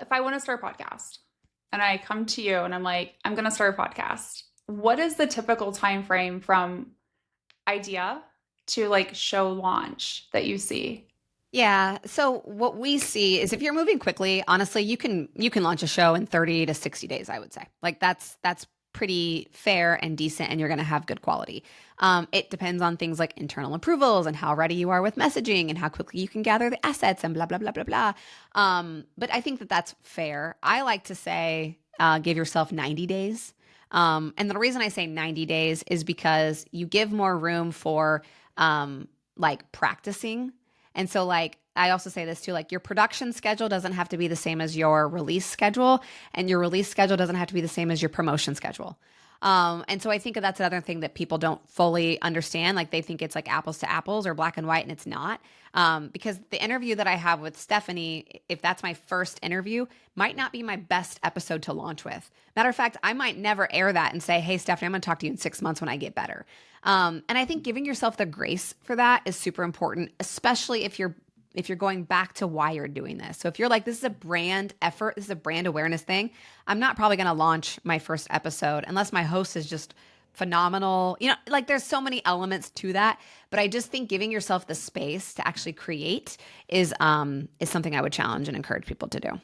if I want to start a podcast and I come to you and I'm like, I'm going to start a podcast, what is the typical time frame from idea to like show launch that you see? Yeah. So what we see is if you're moving quickly, honestly, you can launch a show in 30 to 60 days, I would say. Like that's pretty fair and decent and you're going to have good quality. It depends on things like internal approvals and how ready you are with messaging and how quickly you can gather the assets and blah blah blah blah blah. But I think that that's fair. I like to say give yourself 90 days. And the reason I say 90 days is because you give more room for like practicing. And so, like, I also say this too, like, your production schedule doesn't have to be the same as your release schedule, and your release schedule doesn't have to be the same as your promotion schedule. And so I think that's another thing that people don't fully understand. Like they think it's like apples to apples or black and white, and it's not. Because the interview that I have with Stephanie, if that's my first interview, might not be my best episode to launch with. Matter of fact, I might never air that and say, hey, Stephanie, I'm going to talk to you in 6 months when I get better. And I think giving yourself the grace for that is super important, especially if you're going back to why you're doing this. So if you're like, this is a brand effort, this is a brand awareness thing, I'm not probably going to launch my first episode unless my host is just phenomenal. Like there's so many elements to that, but I just think giving yourself the space to actually create is something I would challenge and encourage people to do.